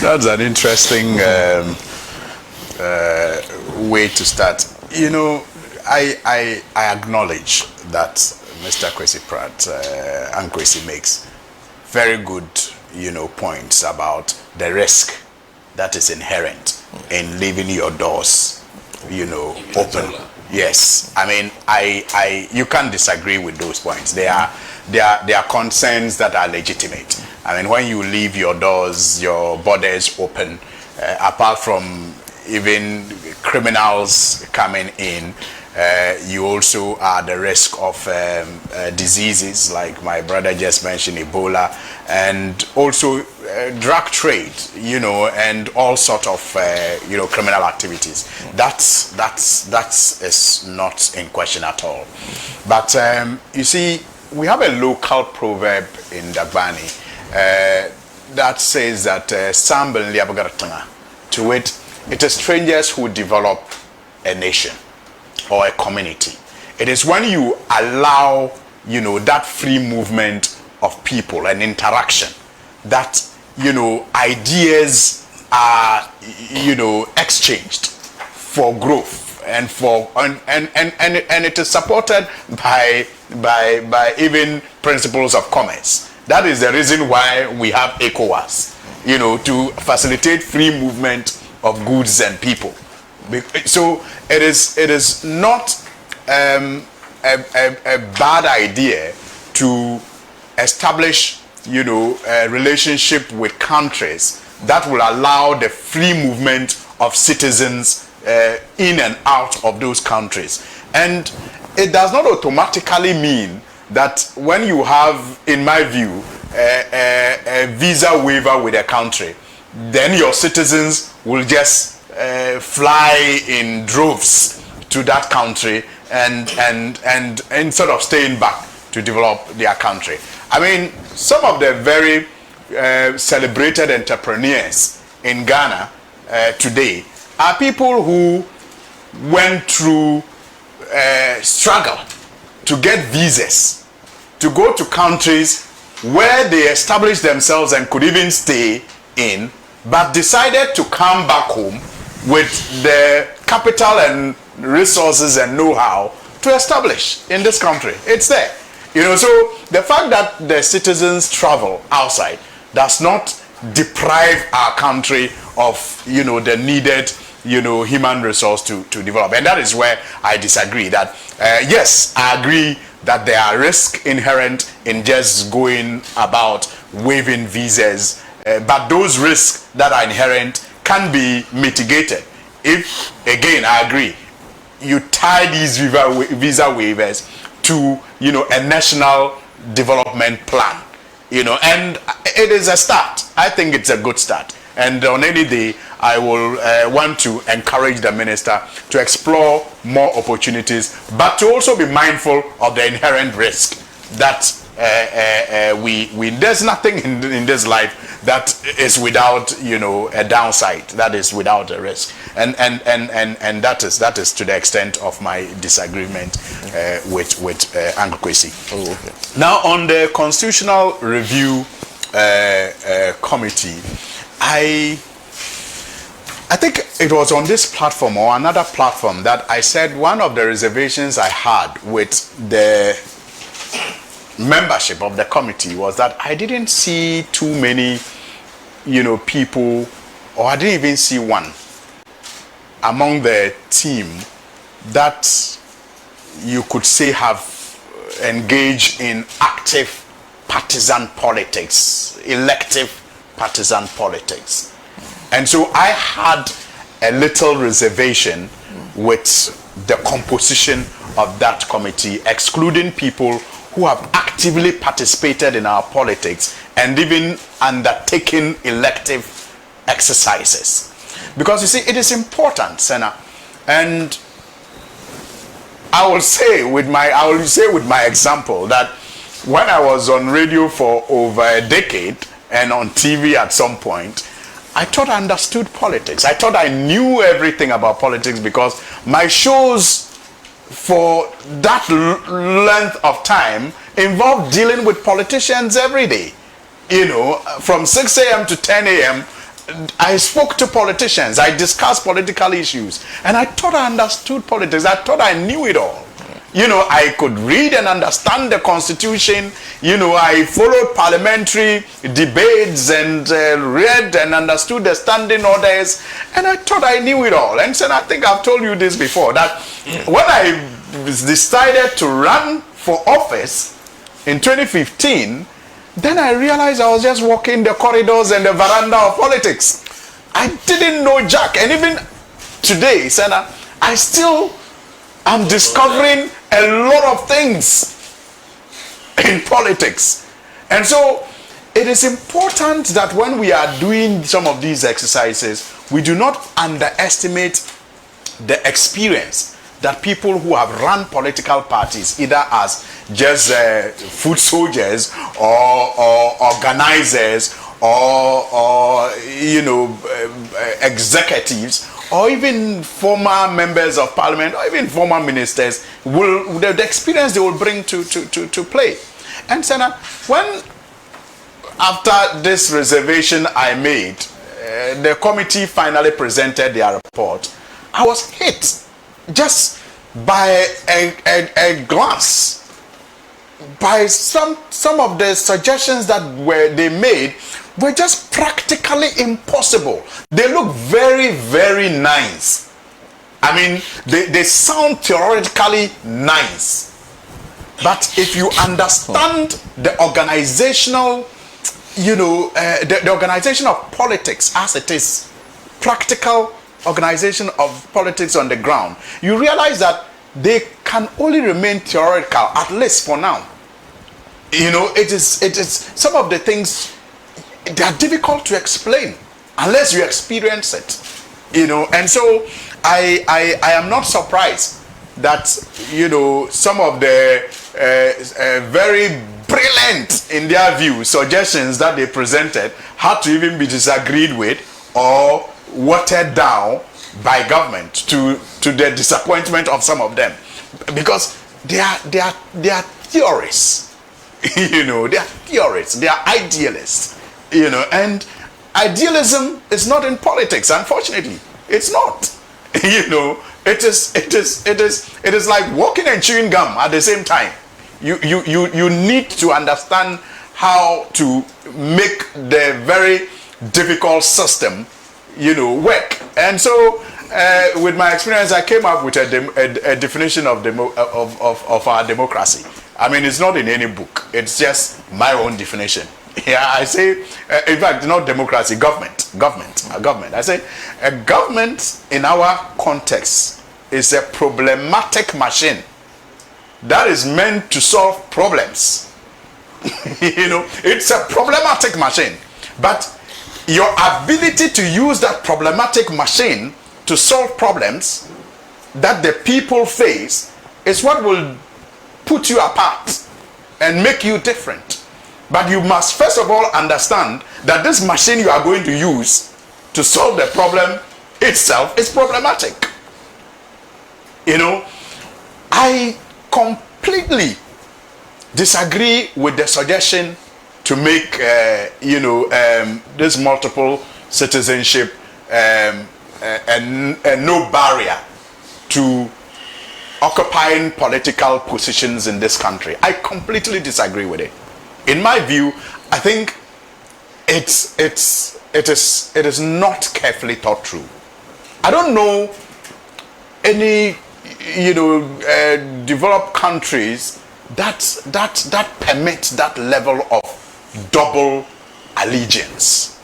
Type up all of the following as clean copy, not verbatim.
That's an interesting way to start. You know, I acknowledge that Mr. Kwesi Pratt, Ankwesi makes very good, points about the risk that is inherent in leaving your doors, open. Yes, I mean, you can't disagree with those points. They are concerns that are legitimate. I mean, when you leave your doors, your borders open, apart from even criminals coming in, you also are the risk of diseases like my brother just mentioned, Ebola, and also drug trade, and all sort of criminal activities. That's is not in question at all. But you see, we have a local proverb in Dagbani that says that to wit, it is strangers who develop a nation or a community. It is when you allow, that free movement of people and interaction that, ideas are, exchanged for growth and and it is supported by even principles of commerce. That is the reason why we have ECOWAS, to facilitate free movement of goods and people. So it is not a bad idea to establish, a relationship with countries that will allow the free movement of citizens in and out of those countries. And it does not automatically mean that when you have, in my view, a visa waiver with a country, then your citizens will just fly in droves to that country and instead of staying back to develop their country. I mean, some of the very celebrated entrepreneurs in Ghana today are people who went through struggle to get visas to go to countries where they established themselves and could even stay in, but decided to come back home with the capital and resources and know-how to establish in this country. It's there. So the fact that the citizens travel outside does not deprive our country of, the needed, human resource to develop. And that is where I disagree. That, yes, I agree that there are risks inherent in just going about waiving visas, but those risks that are inherent can be mitigated if, again, I agree, you tie these visa waivers to, a national development plan, and it is a start. I think it's a good start. And on any day, I will want to encourage the minister to explore more opportunities, but to also be mindful of the inherent risk that there's nothing in this life that is without, a downside, that is without a risk. And that is to the extent of my disagreement with Ankwesi. Oh, okay. Now, on the Constitutional Review Committee, I think it was on this platform or another platform that I said one of the reservations I had with the membership of the committee was that I didn't see too many, people, or I didn't even see one among the team that you could say have engaged in active partisan politics, elective partisan politics. And so I had a little reservation with the composition of that committee, excluding people who have actively participated in our politics and even undertaken elective exercises. Because you see, it is important, Senna, and I will say with my example that when I was on radio for over a decade and on TV at some point, I thought I understood politics. I thought I knew everything about politics because my shows for that length of time involved dealing with politicians every day. From 6 a.m. to 10 a.m., I spoke to politicians, I discussed political issues, and I thought I understood politics. I thought I knew it all. You know, I could read and understand the constitution. You know, I followed parliamentary debates and read and understood the standing orders, and I thought I knew it all. And so I think I've told you this before, that when I decided to run for office in 2015, then I realized I was just walking the corridors and the veranda of politics. I didn't know Jack. And even today, Senna, I still am discovering a lot of things in politics. And so it is important that when we are doing some of these exercises, we do not underestimate the experience that people who have run political parties, either as just foot soldiers or organizers or you know, executives, or even former members of parliament, or even former ministers, will the experience they will bring to play. And Senna, when after this reservation I made, the committee finally presented their report, I was hit just by a glance by some of the suggestions that they made were just practically impossible. They look very, very nice. I mean, they sound theoretically nice, but if you understand the organizational, you know, the organization of politics as it is, practical organization of politics on the ground, you realize that they can only remain theoretical, at least for now. You know, it is some of the things, they are difficult to explain unless you experience it. You know, and so I am not surprised that, you know, some of the very brilliant, in their view, suggestions that they presented had to even be disagreed with or watered down by government to the disappointment of some of them, because they are theorists. You know, they are theorists, they are idealists. You know, and idealism is not in politics, unfortunately. It's not. You know, it is like walking and chewing gum at the same time. You need to understand how to make the very difficult system, you know, work. And so with my experience, I came up with a definition of our democracy. I mean, it's not in any book, it's just my own definition. Yeah, I say, in fact, not democracy, government. I say a government in our context is a problematic machine that is meant to solve problems. You know, it's a problematic machine, but your ability to use that problematic machine to solve problems that the people face is what will put you apart and make you different. But you must first of all understand that this machine you are going to use to solve the problem itself is problematic. You know, I completely disagree with the suggestion to make you know, this multiple citizenship and no barrier to occupying political positions in this country. I completely disagree with it. In my view, I think it is not carefully thought through. I don't know any, you know, developed countries that permit that level of double allegiance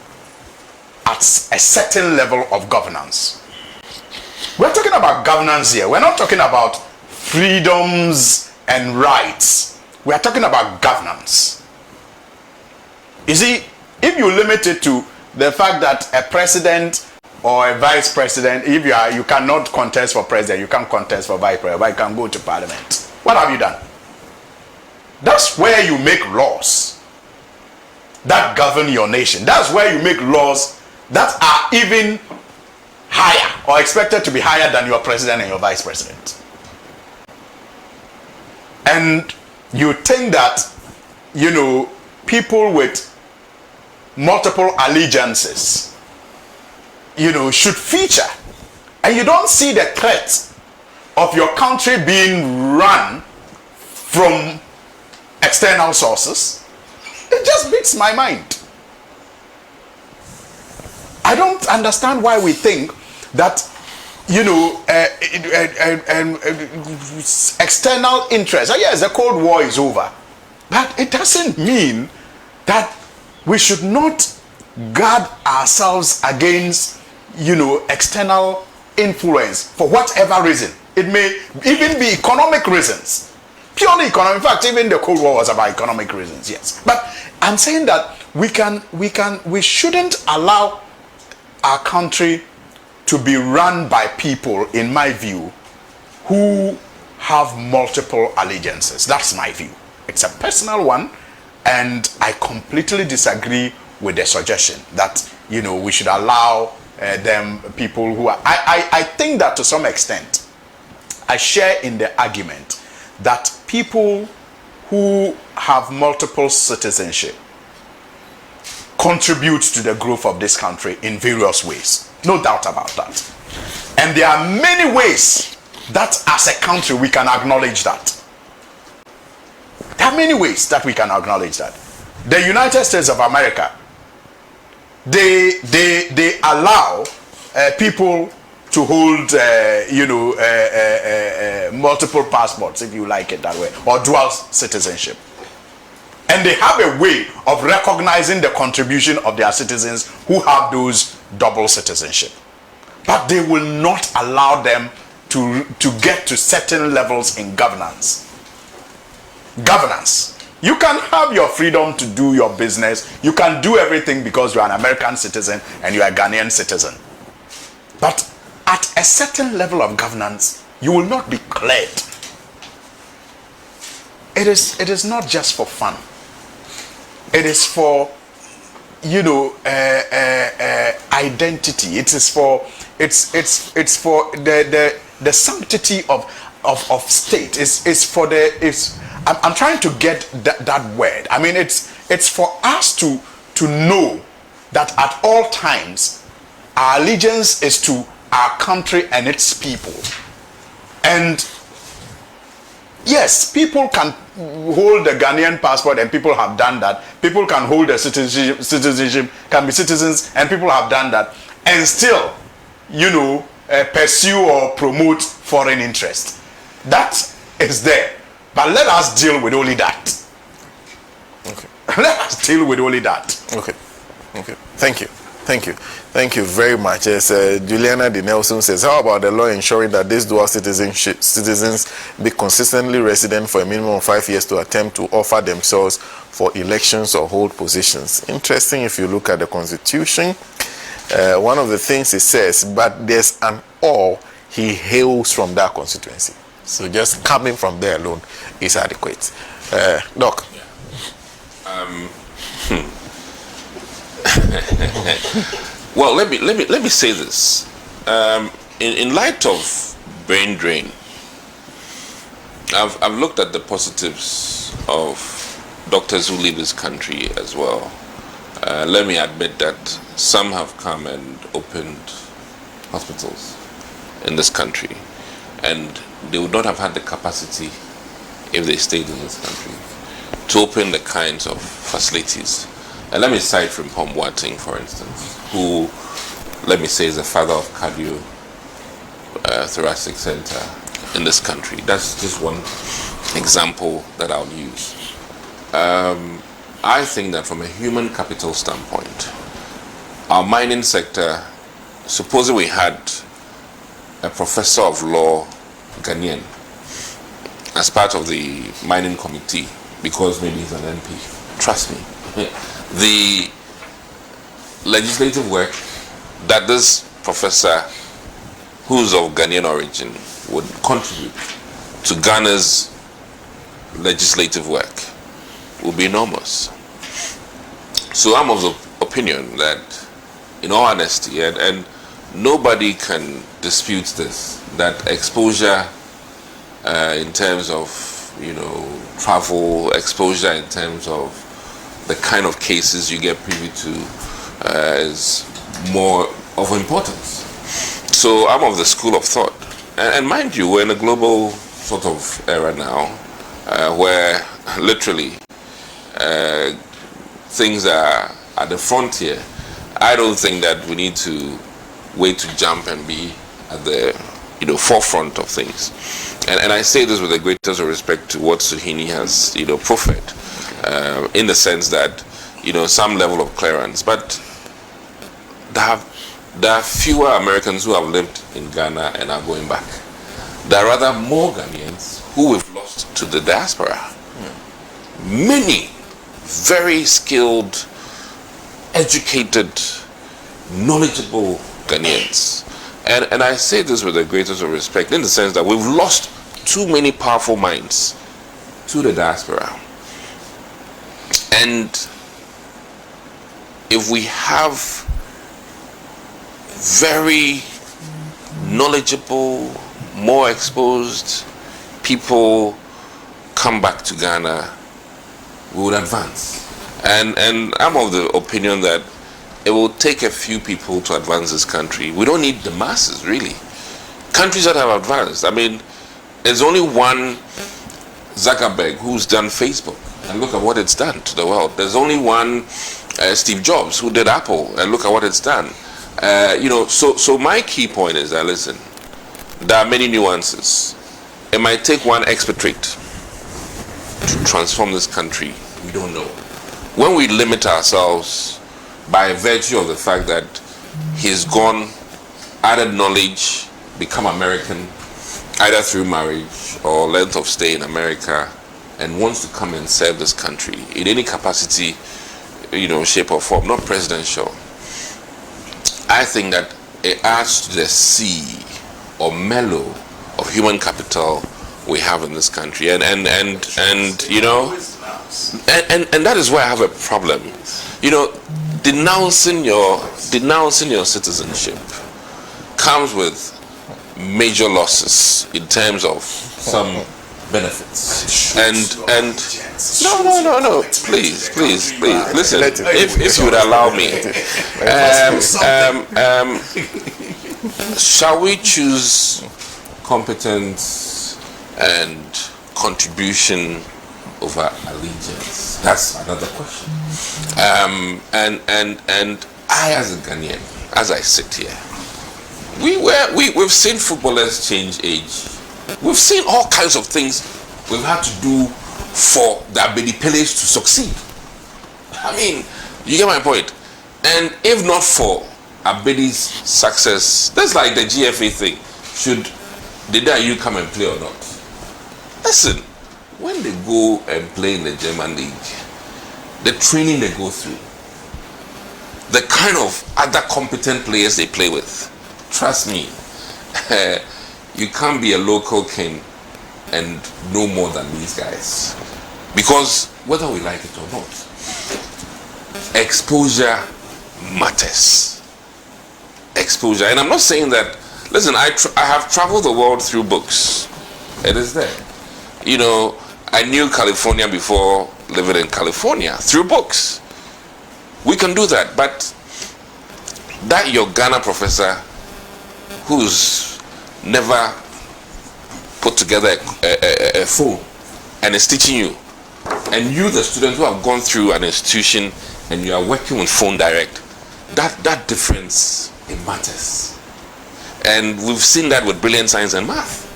at a certain level of governance. We're talking about governance here. We're not talking about freedoms and rights. We're talking about governance. You see, if you limit it to the fact that a president or a vice president, if you cannot contest for president, you can't contest for vice president, but you can go to parliament. What have you done? That's where you make laws that govern your nation. That's where you make laws that are even higher or expected to be higher than your president and your vice president. And you think that, you know, people with multiple allegiances should feature, and you don't see the threat of your country being run from external sources, it just beats my mind. I don't understand why we think that external interest. Yes, the Cold War is over, but it doesn't mean that we should not guard ourselves against external influence for whatever reason. It may even be economic reasons, purely economic. In fact, even the Cold War was about economic reasons. Yes, but I'm saying that we shouldn't allow our country to be run by people, in my view, who have multiple allegiances. That's my view. It's a personal one, and I completely disagree with the suggestion that we should allow them, people who are. I think that to some extent I share in the argument that people who have multiple citizenship contribute to the growth of this country in various ways. No doubt about that. And there are many ways that as a country we can acknowledge that. There are many ways that we can acknowledge that. The United States of America, they allow people to hold multiple passports, if you like it that way, or dual citizenship. And they have a way of recognizing the contribution of their citizens who have those double citizenship. But they will not allow them to get to certain levels in governance. Governance. You can have your freedom to do your business. You can do everything because you are an American citizen and you are a Ghanaian citizen. But at a certain level of governance, you will not be cleared. It is not just for fun. It is for identity. It is for it's for the sanctity of state. It's for I'm trying to get that word. I mean, it's for us to know that at all times our allegiance is to our country and its people. And yes, people can hold the Ghanaian passport, and people have done that. People can hold the citizenship, can be citizens, and people have done that, and still, pursue or promote foreign interest. That is there. But let us deal with only that. Okay. Let us deal with only that. Okay. Thank you very much. As Juliana De Nelson says, how about the law ensuring that these dual citizens be consistently resident for a minimum of 5 years to attempt to offer themselves for elections or hold positions? Interesting. If you look at the Constitution, one of the things it says, but there's an or he hails from that constituency. So just coming from there alone is adequate. Doc. Well, let me say this. In light of brain drain, I've looked at the positives of doctors who leave this country as well. Let me admit that some have come and opened hospitals in this country, and they would not have had the capacity if they stayed in this country to open the kinds of facilities. And let me cite from Pom Boateng, for instance, who, let me say, is the father of cardio thoracic center in this country. That's just one example that I'll use. I think that from a human capital standpoint, our mining sector, supposing we had a professor of law, Ghanaian, as part of the mining committee, because maybe he's an MP, trust me, the legislative work that this professor, who's of Ghanaian origin, would contribute to Ghana's legislative work will be enormous. So I'm of the opinion that, in all honesty, and nobody can dispute this, that exposure in terms of, travel, exposure in terms of the kind of cases you get privy to is more of importance. So I'm of the school of thought. And mind you, we're in a global sort of era now where literally things are at the frontier. I don't think that we need to wait to jump and be at the forefront of things. And I say this with the greatest respect to what Suhini has proffered, in the sense that some level of clearance. But there are fewer Americans who have lived in Ghana and are going back. There are rather more Ghanaians who we've lost to the diaspora. Many very skilled, educated, knowledgeable Ghanaians. And I say this with the greatest of respect, in the sense that we've lost too many powerful minds to the diaspora. And if we have very knowledgeable, more exposed people come back to Ghana, we would advance. And I'm of the opinion that it will take a few people to advance this country. We don't need the masses, really. Countries that have advanced, I mean, there's only one Zuckerberg who's done Facebook, and look at what it's done to the world. There's only one Steve Jobs who did Apple, and look at what it's done. So my key point is that, listen, there are many nuances. It might take one expatriate to transform this country. We don't know. When we limit ourselves by virtue of the fact that he's gone, added knowledge, become American, either through marriage or length of stay in America, and wants to come and serve this country in any capacity, shape or form, not presidential, I think that it adds to the sea or mellow of human capital we have in this country, and that is why I have a problem. Denouncing your citizenship comes with major losses in terms of some benefits. And no, please, listen. If you would allow me, shall we choose competence and contribution over allegiance? That's another question. And I, as a Ghanaian, as I sit here, we've seen footballers change age. We've seen all kinds of things we've had to do for the Abedi Peles to succeed. I mean, you get my point. And if not for Abedi's success, that's like the GFA thing. Did you come and play or not? Listen, when they go and play in the German league, the training they go through, the kind of other competent players they play with, trust me, you can't be a local king and know more than these guys. Because whether we like it or not, exposure matters. Exposure. And I'm not saying that, listen, I have traveled the world through books. It is there. I knew California before living in California through books. We can do that, but that your Ghana professor who's never put together a phone and is teaching you, and you, the student who have gone through an institution and you are working with phone direct, that difference, it matters. And we've seen that with brilliant science and math.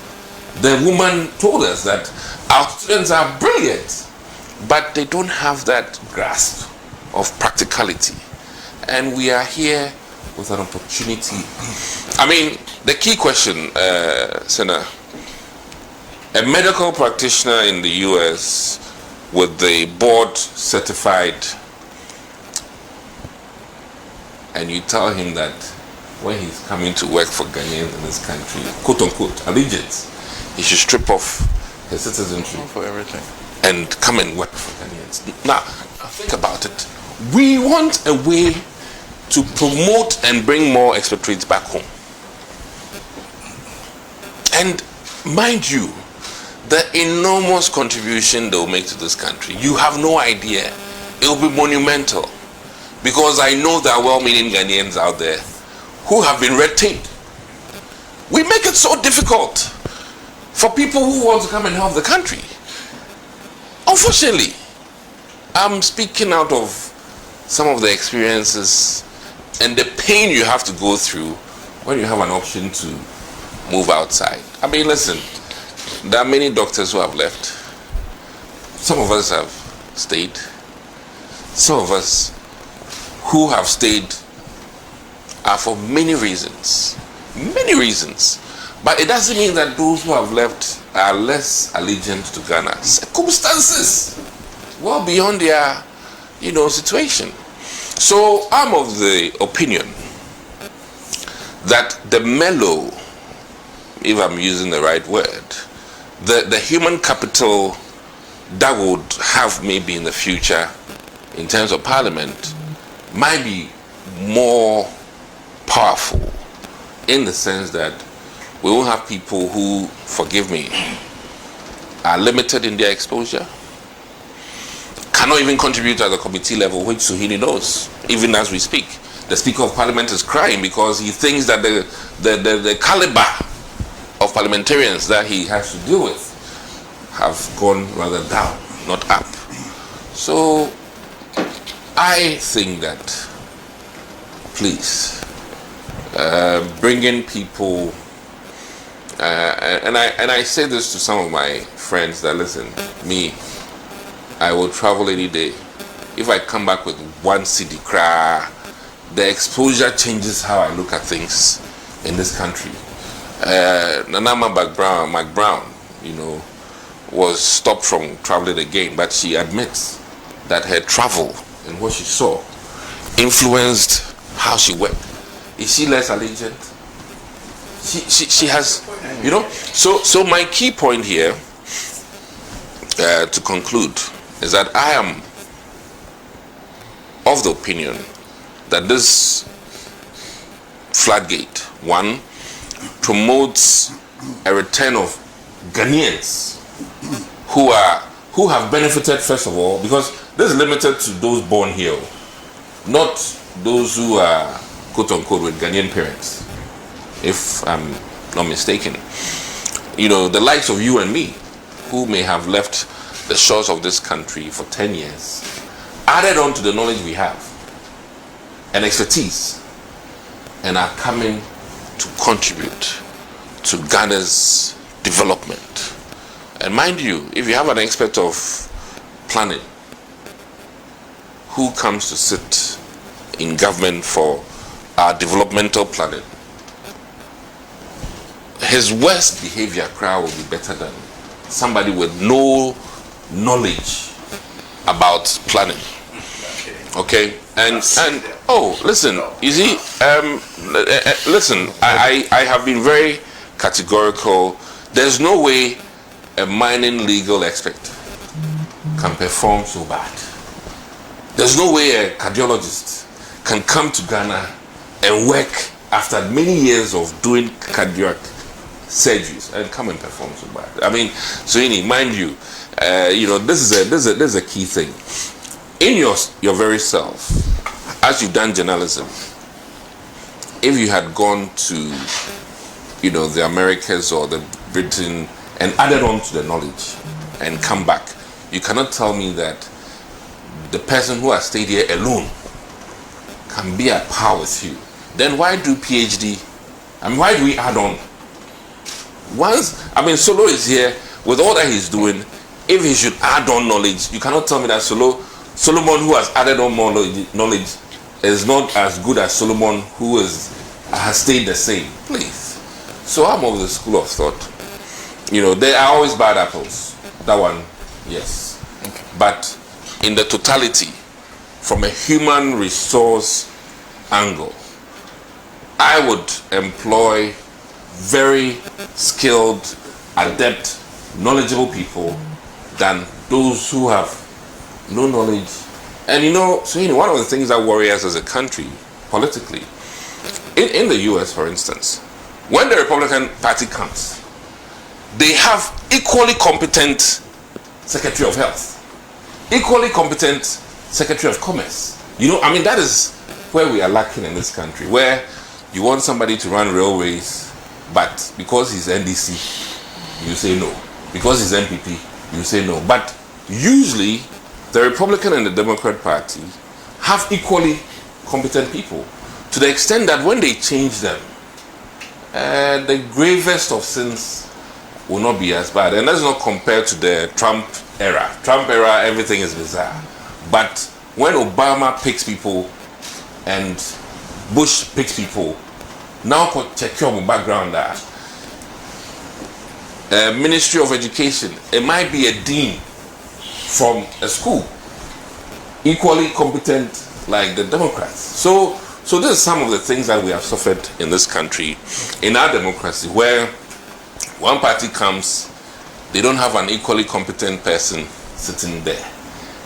The woman told us that our students are brilliant, but they don't have that grasp of practicality. And we are here with an opportunity. I mean, the key question, Senator, a medical practitioner in the US with the board certified, and you tell him that when he's coming to work for Ghanaians in this country, quote unquote, allegiance, he should strip off his citizenship for everything and come and work for Ghanaians. Now, think about it. We want a way to promote and bring more expatriates back home. And mind you, the enormous contribution they'll make to this country, you have no idea. It will be monumental. Because I know there are well-meaning Ghanaians out there who have been red taped. We make it so difficult for people who want to come and help the country. Unfortunately, I'm speaking out of some of the experiences and the pain you have to go through when you have an option to move outside. I mean, listen, there are many doctors who have left. Some of us have stayed. Some of us who have stayed are for many reasons. Many reasons. But it doesn't mean that those who have left are less allegiant to Ghana. Circumstances well beyond their, situation. So I'm of the opinion that the mellow, if I'm using the right word, the human capital that would have maybe in the future in terms of parliament might be more powerful, in the sense that we will have people who, forgive me, are limited in their exposure, cannot even contribute at the committee level, which Suhini knows, even as we speak. The Speaker of Parliament is crying because he thinks that the caliber of parliamentarians that he has to deal with have gone rather down, not up. So I think that, please, bring in people, and I say this to some of my friends that, listen, me, I will travel any day. If I come back with one CD cry, the exposure changes how I look at things in this country. Nanama McBrown, was stopped from traveling again, but she admits that her travel and what she saw influenced how she worked. Is she less allegiant? She has, So my key point here, to conclude, is that I am of the opinion that this floodgate, one, promotes a return of Ghanaians who have benefited, first of all, because this is limited to those born here, not those who are quote unquote with Ghanaian parents, if I'm not mistaken. The likes of you and me, who may have left the shores of this country for 10 years, added on to the knowledge we have and expertise, and are coming to contribute to Ghana's development. And mind you, if you have an expert of planning who comes to sit in government for our developmental planning, his worst behavior crowd will be better than somebody with no knowledge about planning. Okay, and oh, listen, you see, listen, I have been very categorical. There's no way a mining legal expert can perform so bad. There's no way a cardiologist can come to Ghana and work after many years of doing cardiac surgeries and come and perform so bad. I mean, Suhini, mind you, this is a key thing. In your very self, as you've done journalism, if you had gone to, the Americas or the Britain and added on to the knowledge and come back, you cannot tell me that the person who has stayed here alone can be at par with you. Then why do PhD? I mean, why do we add on? Solo is here with all that he's doing. If he should add on knowledge, you cannot tell me that Solomon, who has added on more knowledge, is not as good as Solomon, who has stayed the same. Please. So I'm of the school of thought. There are always bad apples. That one, yes. Okay. But in the totality, from a human resource angle, I would employ very skilled, adept, knowledgeable people than those who have no knowledge. And so one of the things that worry us as a country politically, in the US, for instance, when the Republican Party comes, they have equally competent Secretary of Health, equally competent Secretary of Commerce. That is where we are lacking in this country, where You want somebody to run railways, but because he's NDC, you say no. Because he's MPP, you say no. But usually, the Republican and the Democrat Party have equally competent people, to the extent that when they change them, the gravest of sins will not be as bad. And let's not compare to the Trump era. Trump era, everything is bizarre. But when Obama picks people and Bush picks people, now check your background there. Ministry of Education, it might be a dean from a school, equally competent like the Democrats. So this is some of the things that we have suffered in this country, in our democracy, where one party comes, they don't have an equally competent person sitting there,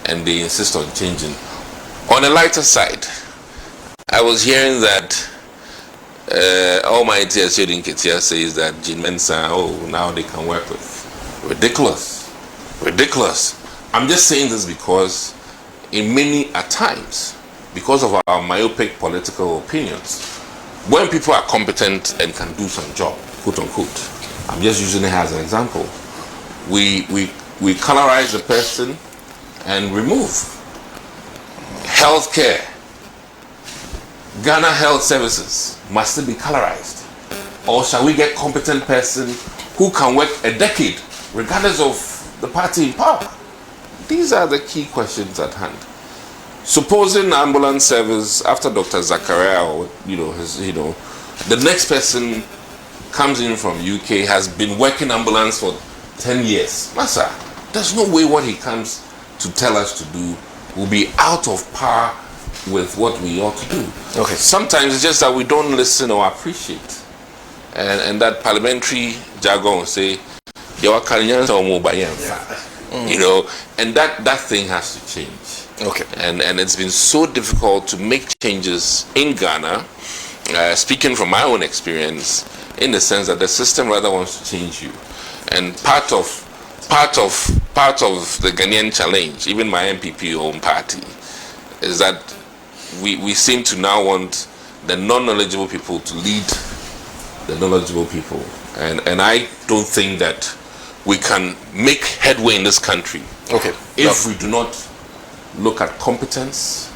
and they insist on changing. On a lighter side, I was hearing that Almighty Asherin Ketia says that Jean Mensa, now they can work with. Ridiculous. I'm just saying this because in many times, because of our myopic political opinions, when people are competent and can do some job, quote unquote, I'm just using it as an example, we colorize the person and remove. Healthcare, Ghana Health Services must it be colorized, or shall we get competent person who can work a decade regardless of the party in power? These are the key questions at hand. Supposing ambulance service after Dr. Zakaria, or the next person comes in from UK, has been working ambulance for 10 years. Massa, there's no way what he comes to tell us to do will be out of par with what we ought to do. Okay. Sometimes it's just that we don't listen or appreciate. And that parliamentary jargon will say, GHANAIANS or and that thing has to change. Okay. And it's been so difficult to make changes in Ghana, speaking from my own experience, in the sense that the system rather wants to change you. And part of the Ghanaian challenge, even my MPP own party, is that we seem to now want the non-knowledgeable people to lead the knowledgeable people. And I don't think that we can make headway in this country if we do not look at competence,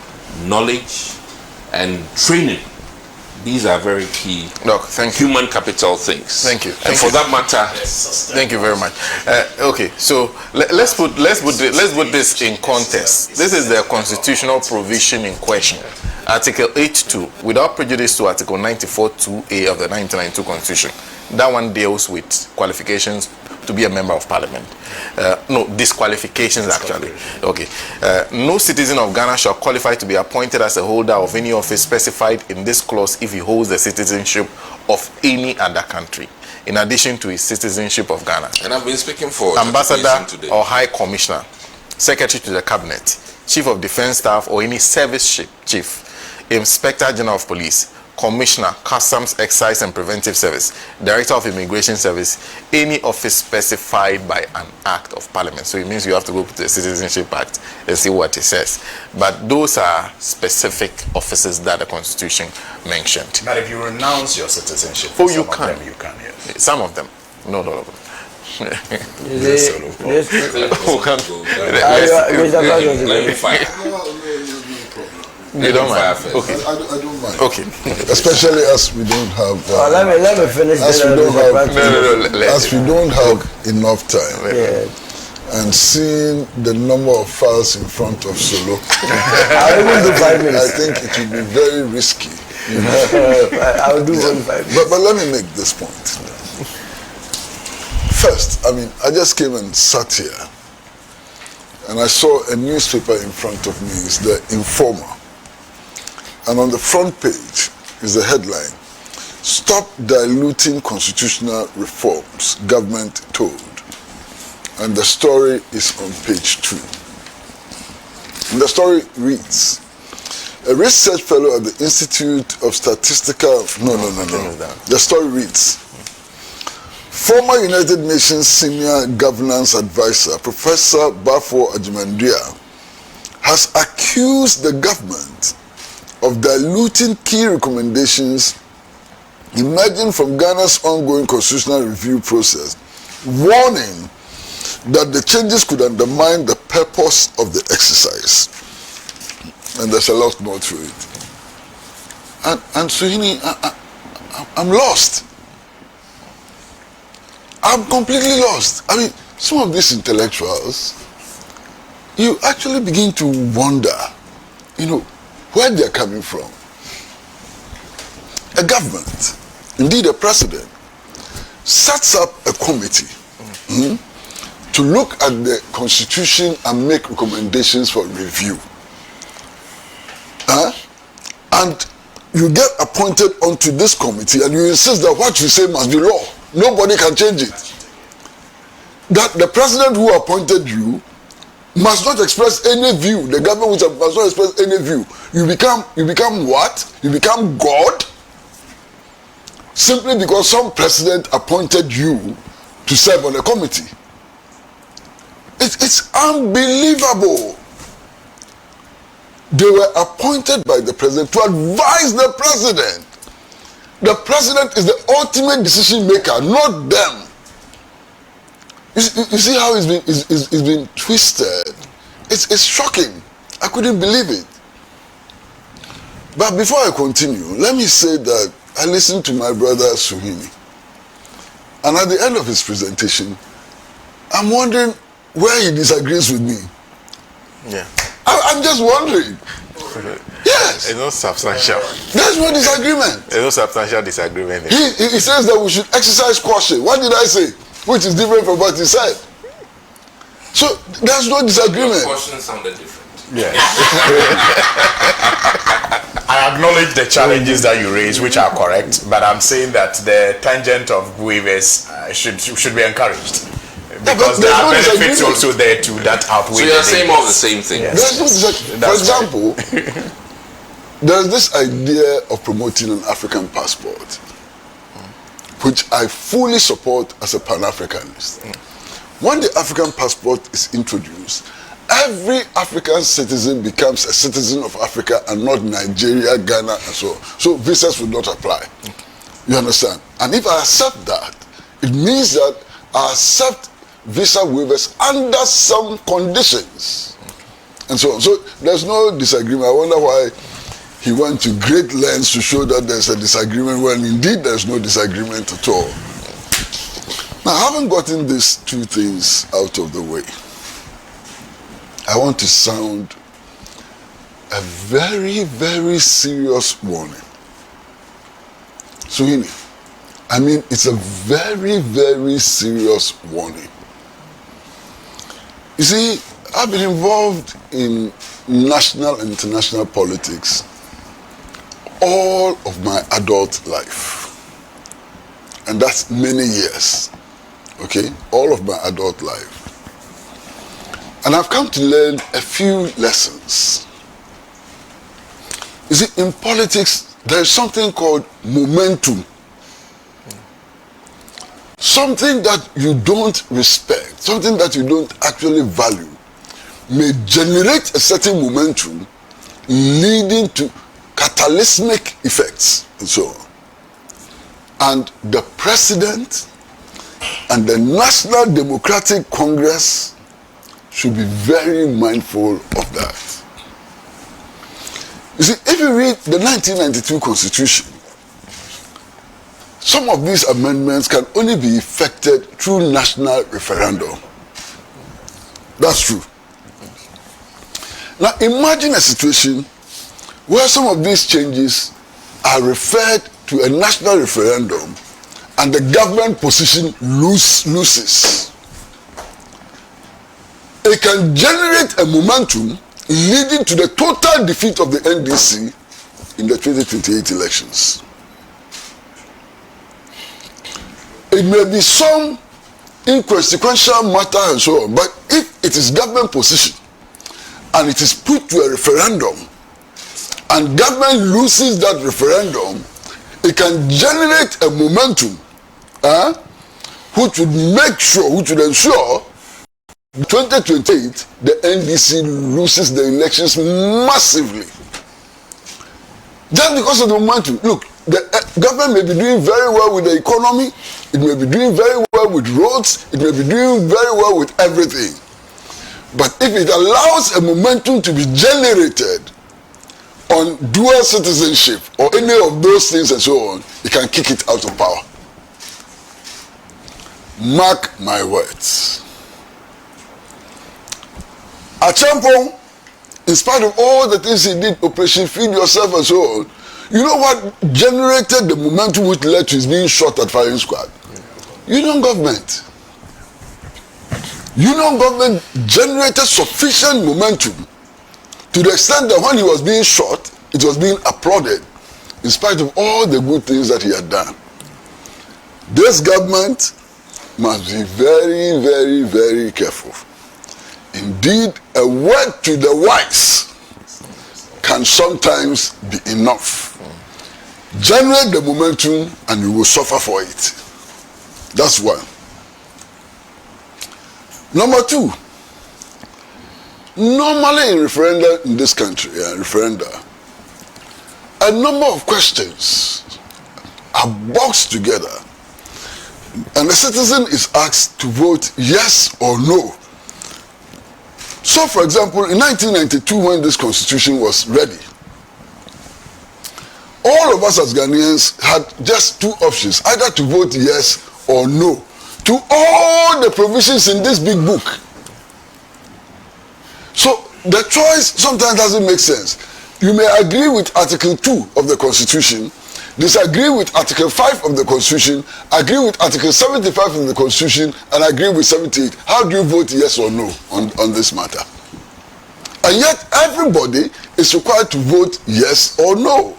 knowledge, and training. These are very key human capital things. Thank you. And for that matter, thank you very much. So let's put this in context. This is the constitutional provision in question, Article 8.2, without prejudice to Article 94.2a of the 1992 Constitution. That one deals with qualifications to be a member of parliament. Disqualifications actually. No citizen of Ghana shall qualify to be appointed as a holder of any office specified in this clause if he holds the citizenship of any other country, in addition to his citizenship of Ghana. And I've been speaking for Ambassador or High Commissioner, Secretary to the Cabinet, Chief of Defense Staff or any service chief, Inspector General of Police, Commissioner, Customs, Excise and Preventive Service, Director of Immigration Service, any office specified by an Act of Parliament. So it means you have to go to the Citizenship Act and see what it says. But those are specific offices that the Constitution mentioned. But if you renounce your citizenship, you can. You can, yes. Some of them. No. You don't mind? Okay. I don't mind. Okay. Especially as we don't have. Let me finish. As we don't have. As we don't have enough time. Yeah. And seeing the number of files in front of Solo, I'll even do 5 minutes. I think it will be very risky. I'll do 5 minutes. But let me make this point. First, I just came and sat here, and I saw a newspaper in front of me. It's the Informer. And on the front page is the headline, "Stop Diluting Constitutional Reforms, Government Told." And the story is on page 2. And the story reads, a research fellow at the Institute of Statistical... No. The story reads, former United Nations Senior Governance Advisor, Professor Bafo Ajimandria, has accused the government of diluting key recommendations emerging from Ghana's ongoing constitutional review process, warning that the changes could undermine the purpose of the exercise. And there's a lot more to it. And Suhini, I'm lost. I'm completely lost. I mean, some of these intellectuals, you actually begin to wonder, where they're coming from. A government, indeed a president, sets up a committee to look at the constitution and make recommendations for review. And you get appointed onto this committee and you insist that what you say must be law. Nobody can change it. That the president who appointed you must not express any view. The government must not express any view. You become what? You become God? Simply because some president appointed you to serve on a committee. It's unbelievable. They were appointed by the president to advise the president. The president is the ultimate decision maker, not them. You see how it's been twisted. It's shocking. I couldn't believe it. But before I continue, let me say that I listened to my brother Suhini. And at the end of his presentation, I'm wondering where he disagrees with me. Yeah. I'm just wondering. Yes. It's not substantial. There's no disagreement. There's no substantial disagreement. He says that we should exercise caution. What did I say? Which is different from what he said. So there's no disagreement. Caution sounded different. Yeah. I acknowledge the challenges that you raise, which are correct, but I'm saying that the tangent of waivers should be encouraged. Because there are benefits also there too that outweigh. So you're saying all the same thing. Yes. For example, there's this idea of promoting an African passport, which I fully support as a Pan-Africanist. When the African passport is introduced, every African citizen becomes a citizen of Africa and not Nigeria, Ghana, and so on. So visas will not apply. You understand? And if I accept that, it means that I accept visa waivers under some conditions, and so on. So there's no disagreement. I wonder why he went to great lengths to show that there's a disagreement when indeed there's no disagreement at all. Now, having gotten these two things out of the way, I want to sound a very, very serious warning. Suhini, I mean, it's a very, very serious warning. You see, I've been involved in national and international politics all of my adult life. And that's many years. Okay? All of my adult life. And I've come to learn a few lessons. You see, in politics, there is something called momentum. Something that you don't respect, something that you don't actually value, may generate a certain momentum leading to catalytic effects and so on. And the president and the National Democratic Congress should be very mindful of that. You see, if you read the 1992 Constitution, some of these amendments can only be effected through national referendum. That's true. Now imagine a situation where some of these changes are referred to a national referendum and the government position loses. It can generate a momentum leading to the total defeat of the NDC in the 2028 elections. It may be some inconsequential matter and so on, but if it is government position and it is put to a referendum and government loses that referendum, it can generate a momentum which would ensure 2028 the NDC loses the elections massively. Just because of the momentum. Look, the government may be doing very well with the economy, it may be doing very well with roads, it may be doing very well with everything. But if it allows a momentum to be generated on dual citizenship or any of those things and so on, it can kick it out of power. Mark my words. Achampong, in spite of all the things he did, Operation Feed Yourself and so on, you know what generated the momentum which led to his being shot at firing squad? Union government. Union government generated sufficient momentum to the extent that when he was being shot, it was being applauded in spite of all the good things that he had done. This government must be very, very, very careful. Indeed, a word to the wise can sometimes be enough. Generate the momentum and you will suffer for it. That's one. Number two, normally in referenda in this country, a number of questions are boxed together and the citizen is asked to vote yes or no. So, for example, in 1992, when this constitution was ready, all of us as Ghanaians had just two options, either to vote yes or no to all the provisions in this big book. So, the choice sometimes doesn't make sense. You may agree with Article 2 of the Constitution, disagree with Article 5 of the Constitution, agree with Article 75 of the Constitution, and agree with 78. How do you vote yes or no on this matter? And yet everybody is required to vote yes or no.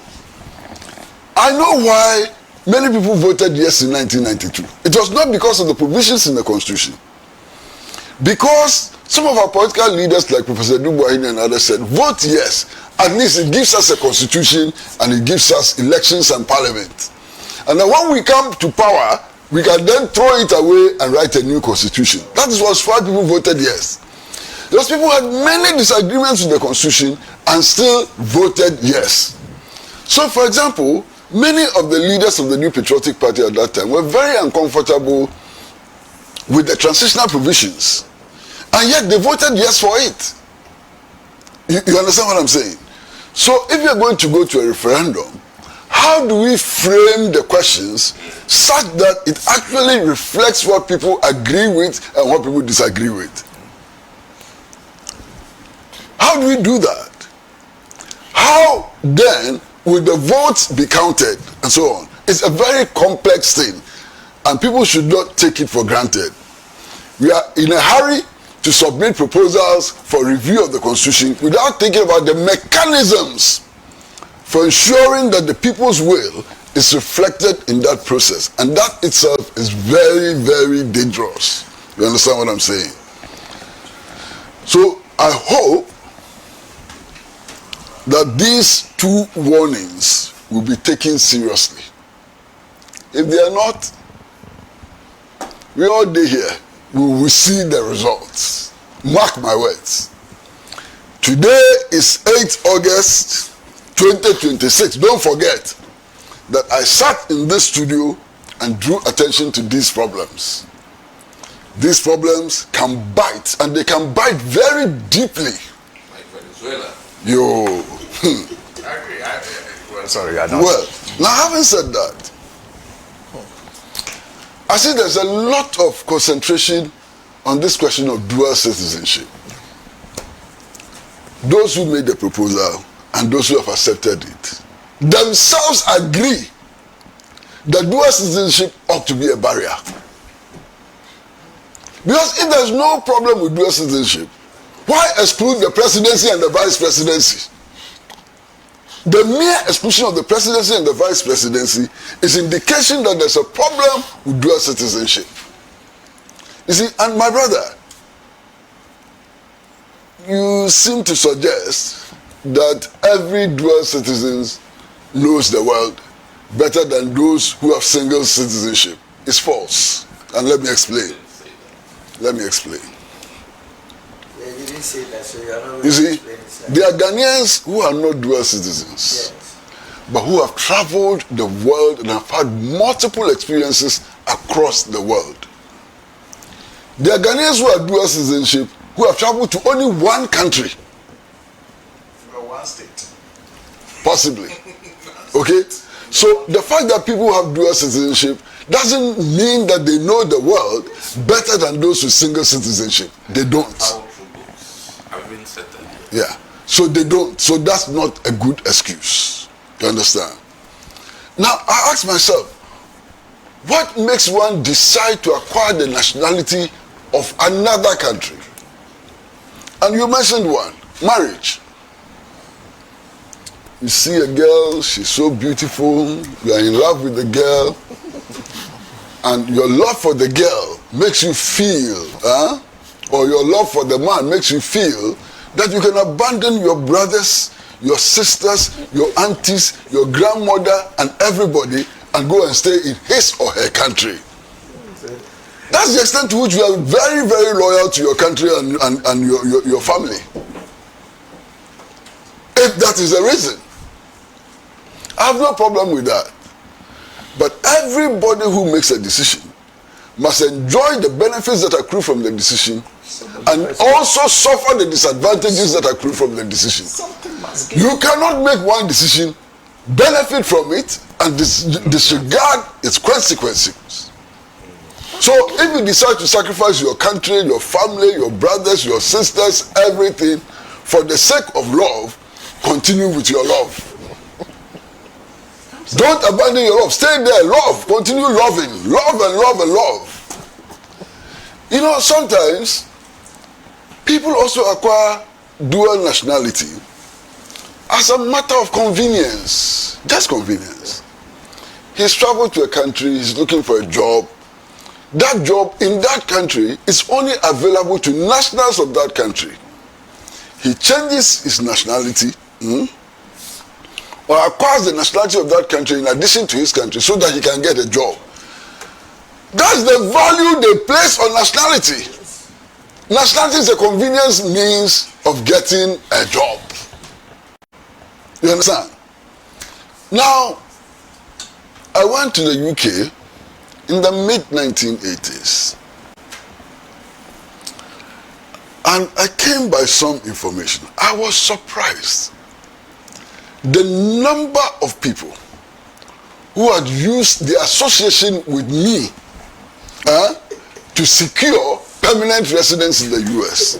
I know why many people voted yes in 1992. It was not because of the provisions in the Constitution. Because some of our political leaders like Professor Dubois and others said, vote yes. At least it gives us a constitution and it gives us elections and parliament. And then when we come to power, we can then throw it away and write a new constitution. That is why people voted yes. Those people had many disagreements with the constitution and still voted yes. So, for example, many of the leaders of the New Patriotic Party at that time were very uncomfortable with the transitional provisions. And yet they voted yes for it. You understand what I'm saying? So if you're going to go to a referendum, how do we frame the questions such that it actually reflects what people agree with and what people disagree with? How do we do that? How then will the votes be counted and so on? It's a very complex thing and people should not take it for granted. We are in a hurry to submit proposals for review of the Constitution without thinking about the mechanisms for ensuring that the people's will is reflected in that process. And that itself is very, very dangerous. You understand what I'm saying? So I hope that these two warnings will be taken seriously. If they are not, we all day here, we will see the results. Mark my words. Today is 8th August 2026. Don't forget that I sat in this studio and drew attention to these problems. These problems can bite, and they can bite very deeply. Like Venezuela. Yo. I agree. Well, sorry, I don't. Well, now having said that, I see there's a lot of concentration on this question of dual citizenship. Those who made the proposal and those who have accepted it themselves agree that dual citizenship ought to be a barrier. Because if there's no problem with dual citizenship, why exclude the presidency and the vice presidency? The mere exclusion of the presidency and the vice presidency is indication that there's a problem with dual citizenship. You see, and my brother, you seem to suggest that every dual citizen knows the world better than those who have single citizenship. It's false. And let me explain. Let me explain. You didn't say that, so you are not You see, explaining, sir. there are Ghanaians who are not dual citizens. Yes. but who have traveled the world and have had multiple experiences across the world. There are Ghanaians who have dual citizenship who have traveled to only one country. One state. Possibly. Okay? So the fact that people have dual citizenship doesn't mean that they know the world better than those with single citizenship. They don't. Yeah. So they don't. So that's not a good excuse. You understand? Now I ask myself, what makes one decide to acquire the nationality of another country? And you mentioned one, marriage. You see a girl, she's so beautiful, you are in love with the girl, and your love for the girl makes you feel, or your love for the man makes you feel that you can abandon your brothers, your sisters, your aunties, your grandmother, and everybody and go and stay in his or her country. That's the extent to which you are very, very loyal to your country and your family. If that is the reason, I have no problem with that. But everybody who makes a decision must enjoy the benefits that accrue from the decision and also suffer the disadvantages that accrue from the decision. You cannot make one decision, benefit from it, and disregard its consequences. So if you decide to sacrifice your country, your family, your brothers, your sisters, everything, for the sake of love, continue with your love. Don't abandon your love. Stay there. Love. Continue loving. Love and love and love. You know, sometimes people also acquire dual nationality as a matter of convenience. Just convenience. He's traveled to a country, he's looking for a job. That job in that country is only available to nationals of that country. He changes his nationality, or acquires the nationality of that country in addition to his country so that he can get a job. That's the value they place on nationality. Nationality is a convenience means of getting a job. You understand? Now, I went to the UK in the mid-1980s. And I came by some information. I was surprised. The number of people who had used the association with me to secure permanent residence in the US,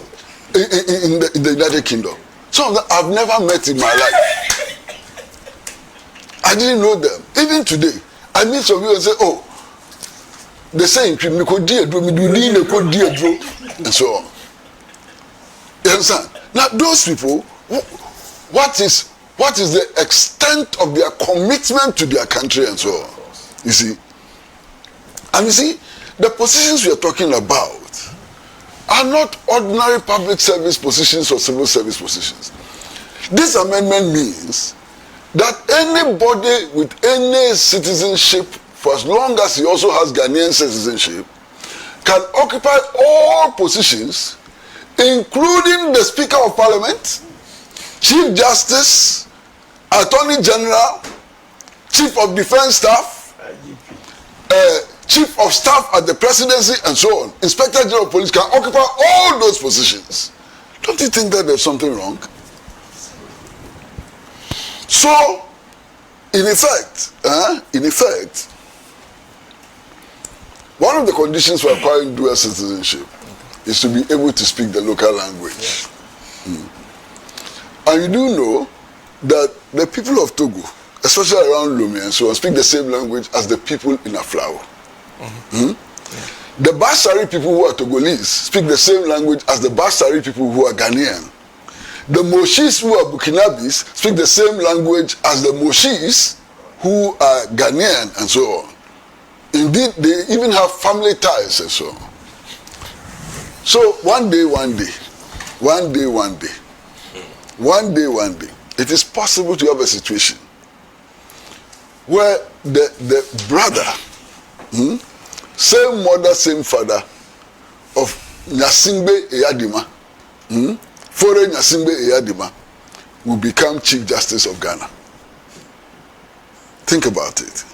in the United Kingdom. Some of them I've never met in my life. I didn't know them. Even today, I meet some people and say, oh, they say in Krim, and so on. You understand? Now, those people, what is the extent of their commitment to their country and so on? You see? And you see, the positions we are talking about are not ordinary public service positions or civil service positions. This amendment means that anybody with any citizenship, for as long as he also has Ghanaian citizenship, can occupy all positions, including the Speaker of Parliament, Chief Justice, Attorney General, Chief of Defense Staff, Chief of Staff at the Presidency, and so on. Inspector General of Police can occupy all those positions. Don't you think that there's something wrong? So, in effect, one of the conditions for acquiring dual citizenship is to be able to speak the local language. And you do know that the people of Togo, especially around Lomé and so on, speak the same language as the people in Aflao. The Basari people who are Togolese speak the same language as the Basari people who are Ghanaian. The Moshis who are Burkinabes speak the same language as the Moshis who are Ghanaian and so on. Indeed, they even have family ties and so on. So one day, it is possible to have a situation where the brother, same mother, same father of Nyasimbe Eyadima, Fore Nyasimbe Eyadima, will become Chief Justice of Ghana. Think about it.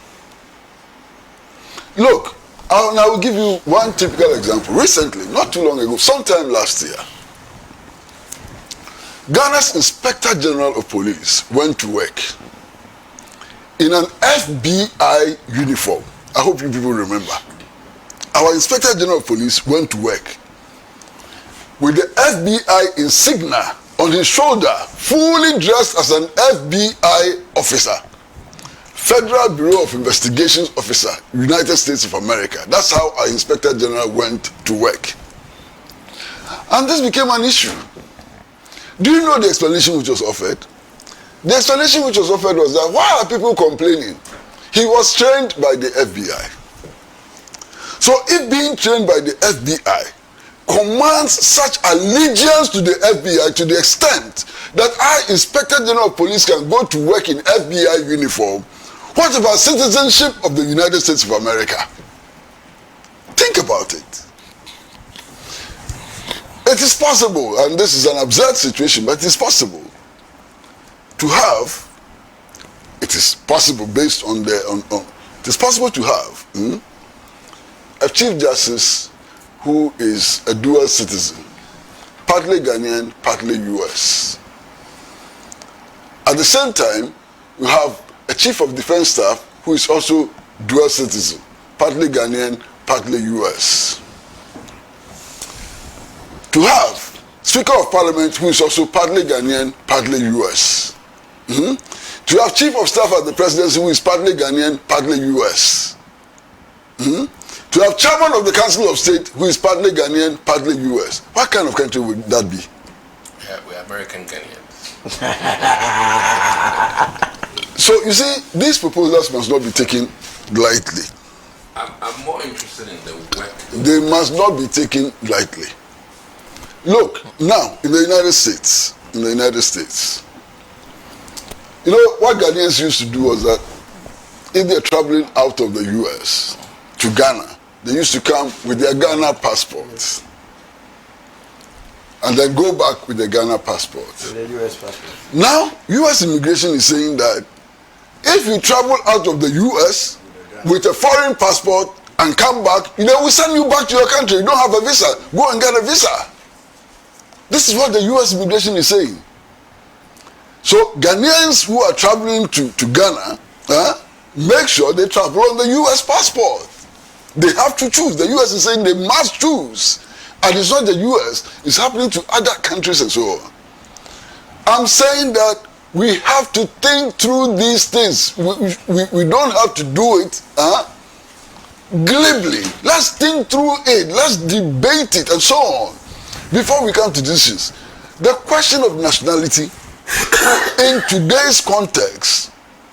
Look, I will give you one typical example. Recently, not too long ago, sometime last year, Ghana's Inspector General of Police went to work in an FBI uniform. I hope you people remember. Our Inspector General of Police went to work with the FBI insignia on his shoulder, fully dressed as an FBI officer. Federal Bureau of Investigations officer, United States of America. That's how our Inspector General went to work. And this became an issue. Do you know the explanation which was offered? The explanation which was offered was that, why are people complaining? He was trained by the FBI. So if being trained by the FBI commands such allegiance to the FBI to the extent that our Inspector General of Police can go to work in FBI uniform, what about citizenship of the United States of America? Think about it. It is possible, and this is an absurd situation, but it is possible to have, it is possible based on the, it is possible to have a Chief Justice who is a dual citizen, partly Ghanaian, partly US. At the same time, we have a Chief of Defense Staff who is also dual citizen, partly Ghanaian, partly US. To have Speaker of Parliament who is also partly Ghanaian, partly US. To have Chief of Staff at the Presidency who is partly Ghanaian, partly US. To have Chairman of the Council of State who is partly Ghanaian, partly US. What kind of country would that be? Yeah, we're American Ghanaians. So you see, these proposals must not be taken lightly. I'm more interested in the work. They must not be taken lightly. Look, now in the United States, you know what Ghanaians used to do was that if they're traveling out of the US to Ghana, they used to come with their Ghana passports and then go back with their Ghana passport. With the US passport. Now, US immigration is saying that if you travel out of the US with a foreign passport and come back, they will send you back to your country. You don't have a visa. Go and get a visa. This is what the US immigration is saying. So Ghanaians who are traveling to Ghana, make sure they travel on the US passport. They have to choose. The US is saying they must choose. And it's not the US, it's happening to other countries and so on. I'm saying that we have to think through these things. We don't have to do it glibly. Let's think through it. Let's debate it and so on before we come to decisions. The question of nationality in today's context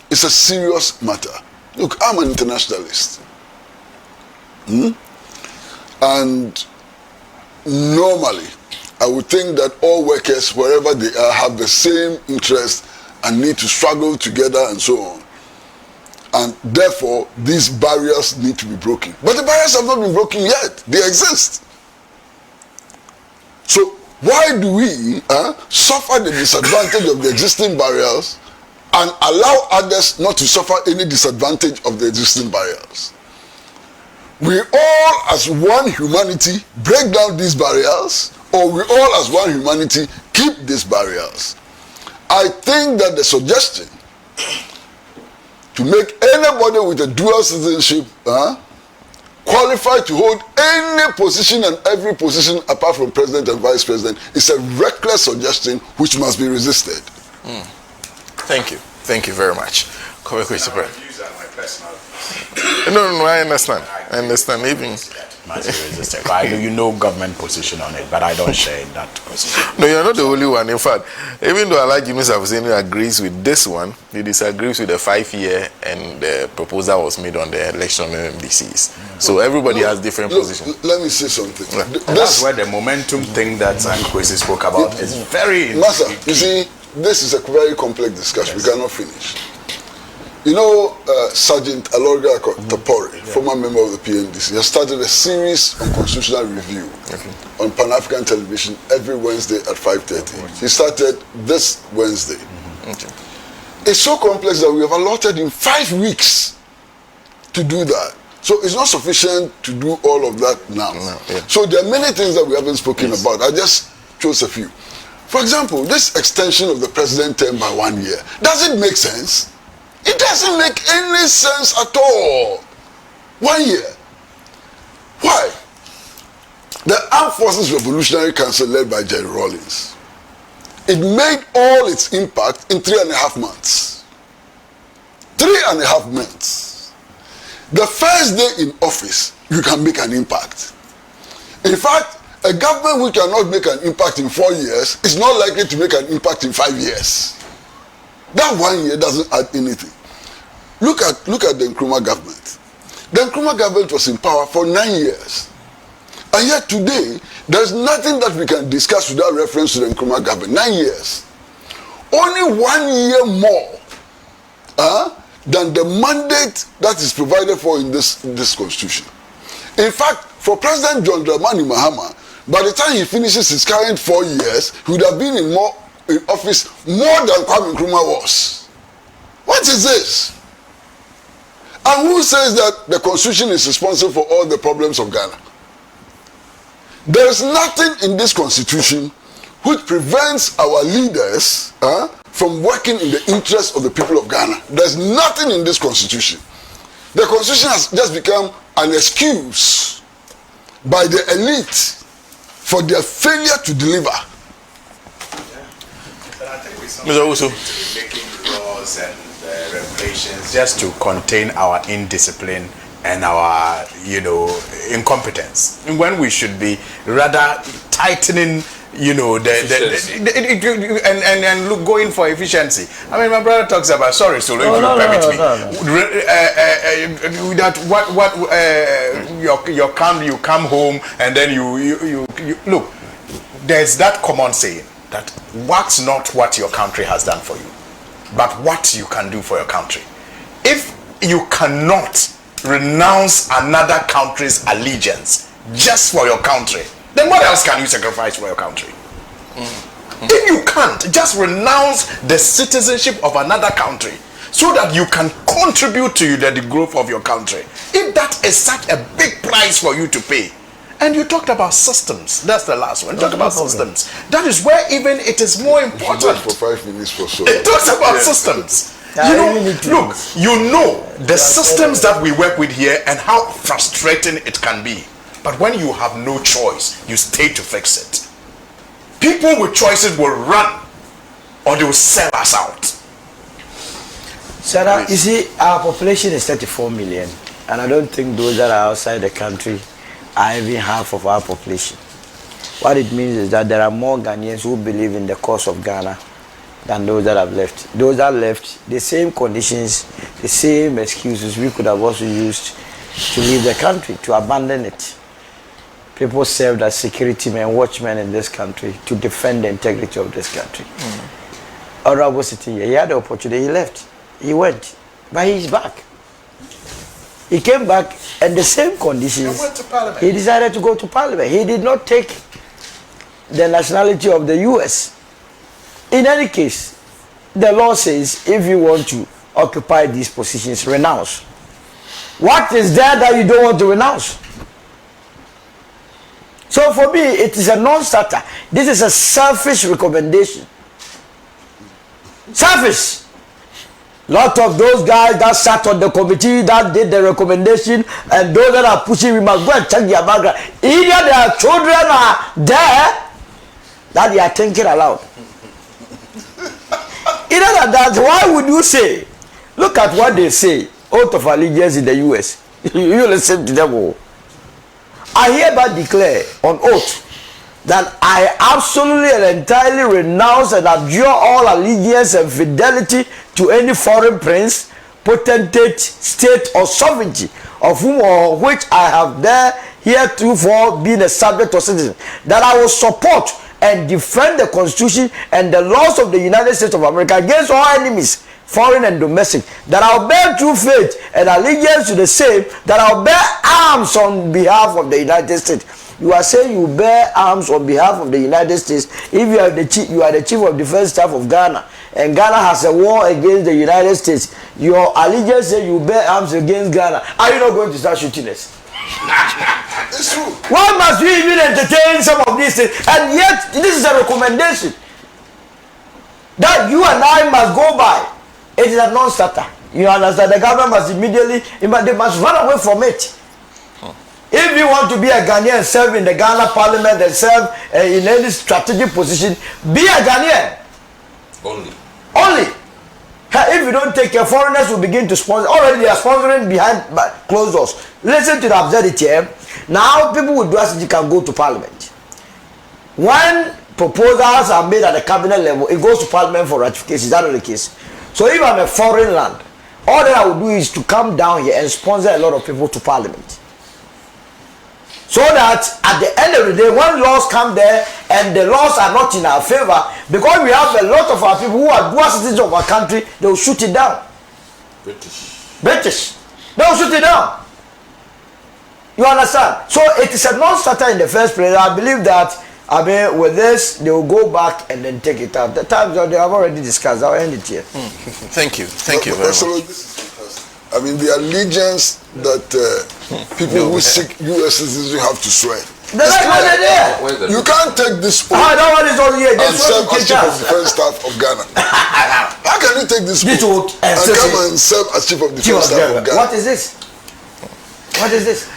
is a serious matter. Look, I'm an internationalist. And normally, I would think that all workers, wherever they are, have the same interest and need to struggle together and so on. And therefore, these barriers need to be broken. But the barriers have not been broken yet. They exist. So why do we suffer the disadvantage of the existing barriers and allow others not to suffer any disadvantage of the existing barriers? We all as one humanity break down these barriers, or we all as one humanity keep these barriers. I think that the suggestion to make anybody with a dual citizenship qualified to hold any position and every position apart from president and vice president is a reckless suggestion which must be resisted. Thank you. Thank you very much. No, I understand. Even you know government position on it, but I don't share that position. no, you're not the only one. In fact, even though I like Jimmy Safuseni agrees with this one, he disagrees with the 5-year and the proposal was made on the election MMDCs. So everybody has different positions. Let me say something. That's where the momentum thing that Kwesi spoke about is very... Master, you see, this is a very complex discussion. Yes. We cannot finish. You know, Sergeant Alorga Tapori, former member of the PNDC, has started a series on constitutional review on Pan-African television every Wednesday at 5:30. He started this Wednesday. It's so complex that we have allotted in 5 weeks to do that. So it's not sufficient to do all of that now. No, yeah. So there are many things that we haven't spoken about. I just chose a few. For example, this extension of the president term by 1 year. Does it make sense? It doesn't make any sense at all. 1 year. Why? The Armed Forces Revolutionary Council led by Jerry Rawlings. It made all its impact in 3.5 months. 3.5 months. The first day in office, you can make an impact. In fact, a government which cannot make an impact in 4 years is not likely to make an impact in 5 years. That 1 year doesn't add anything. Look at the Nkrumah government. The Nkrumah government was in power for 9 years. And yet today, there's nothing that we can discuss without reference to the Nkrumah government. 9 years. Only 1 year more than the mandate that is provided for in this constitution. In fact, for President John Dramani Mahama, by the time he finishes his current 4 years, he would have been in office more than Kwame Nkrumah was. What is this? And who says that the constitution is responsible for all the problems of Ghana? There is nothing in this constitution which prevents our leaders from working in the interest of the people of Ghana. There's nothing in this constitution. The constitution has just become an excuse by the elite for their failure to deliver. But I think we making laws and regulations just to contain our indiscipline and our, incompetence, when we should be rather tightening, and look, going for efficiency. I mean, my brother talks about, sorry, so if you permit me, that you come home and then you look. There's that common saying that wax not what your country has done for you, but what you can do for your country. If you cannot renounce another country's allegiance just for your country, then what else can you sacrifice for your country? If you can't, just renounce the citizenship of another country so that you can contribute to the growth of your country. If that is such a big price for you to pay. And you talked about systems. That's the last one. Talk about systems. That is where even it is more important. For 5 minutes for so. It talks about systems. The systems that we work with here and how frustrating it can be. But when you have no choice, you stay to fix it. People with choices will run or they will sell us out. Sarah, you see, our population is 34 million, and I don't think those that are outside the country are even half of our population. What it means is that there are more Ghanaians who believe in the cause of Ghana than those that have left. Those that left, the same conditions, the same excuses we could have also used to leave the country, to abandon it. People served as security men, watchmen in this country to defend the integrity of this country. Honorable sitting here, he had the opportunity, he left, he went, but he's back. He came back and the same conditions, he decided to go to Parliament. He did not take the nationality of the US. In any case, the law says if you want to occupy these positions, renounce. What is there that you don't want to renounce? So for me, it is a non-starter. This is a selfish recommendation. Selfish. Lot of those guys that sat on the committee that did the recommendation and those that are pushing, we must go and check their background. Either their children are there that they are thinking aloud. Either that, why would you say, look at what they say, oath of allegiance in the US. You listen to them all. I hereby declare on oath that I absolutely and entirely renounce and abjure all allegiance and fidelity to any foreign prince, potentate, state, or sovereignty of whom or which I have there heretofore been a subject or citizen, that I will support and defend the Constitution and the laws of the United States of America against all enemies, foreign and domestic, that I'll bear true faith and allegiance to the same, that I'll bear arms on behalf of the United States. You are saying you bear arms on behalf of the United States if you are the chief of defense staff of Ghana and Ghana has a war against the United States, your allegiance say you bear arms against Ghana, are you not going to start shooting us? It's true. Why must we even entertain some of these things? And yet, this is a recommendation that you and I must go by. It is a non-starter. You understand? The government must immediately, they must run away from it. If you want to be a Ghanaian, serve in the Ghana Parliament and serve in any strategic position, be a Ghanaian. Only. If you don't take care, foreigners will begin to sponsor. Already they are sponsoring behind closed doors. Listen to the absurdity. Now people with dual can go to Parliament. When proposals are made at the cabinet level, it goes to Parliament for ratification. Is that not the case? So if I'm a foreign land, all that I will do is to come down here and sponsor a lot of people to Parliament. So that at the end of the day, when laws come there and the laws are not in our favor, because we have a lot of our people who are dual citizens of our country, they will shoot it down. British. They will shoot it down. You understand? So it is a non-starter in the first place. I believe that, with this, they will go back and then take it out. The times that they have already discussed, I'll end it here. Thank you. Thank you very much. This is fantastic. I mean, the allegiance that people who seek U.S. citizens have to swear. That's not there. You can't take this oath I don't want this all here. and serve as chief of defense staff of Ghana. How can you take this oath and come and serve as chief of defense staff of Ghana? What is this? What is this?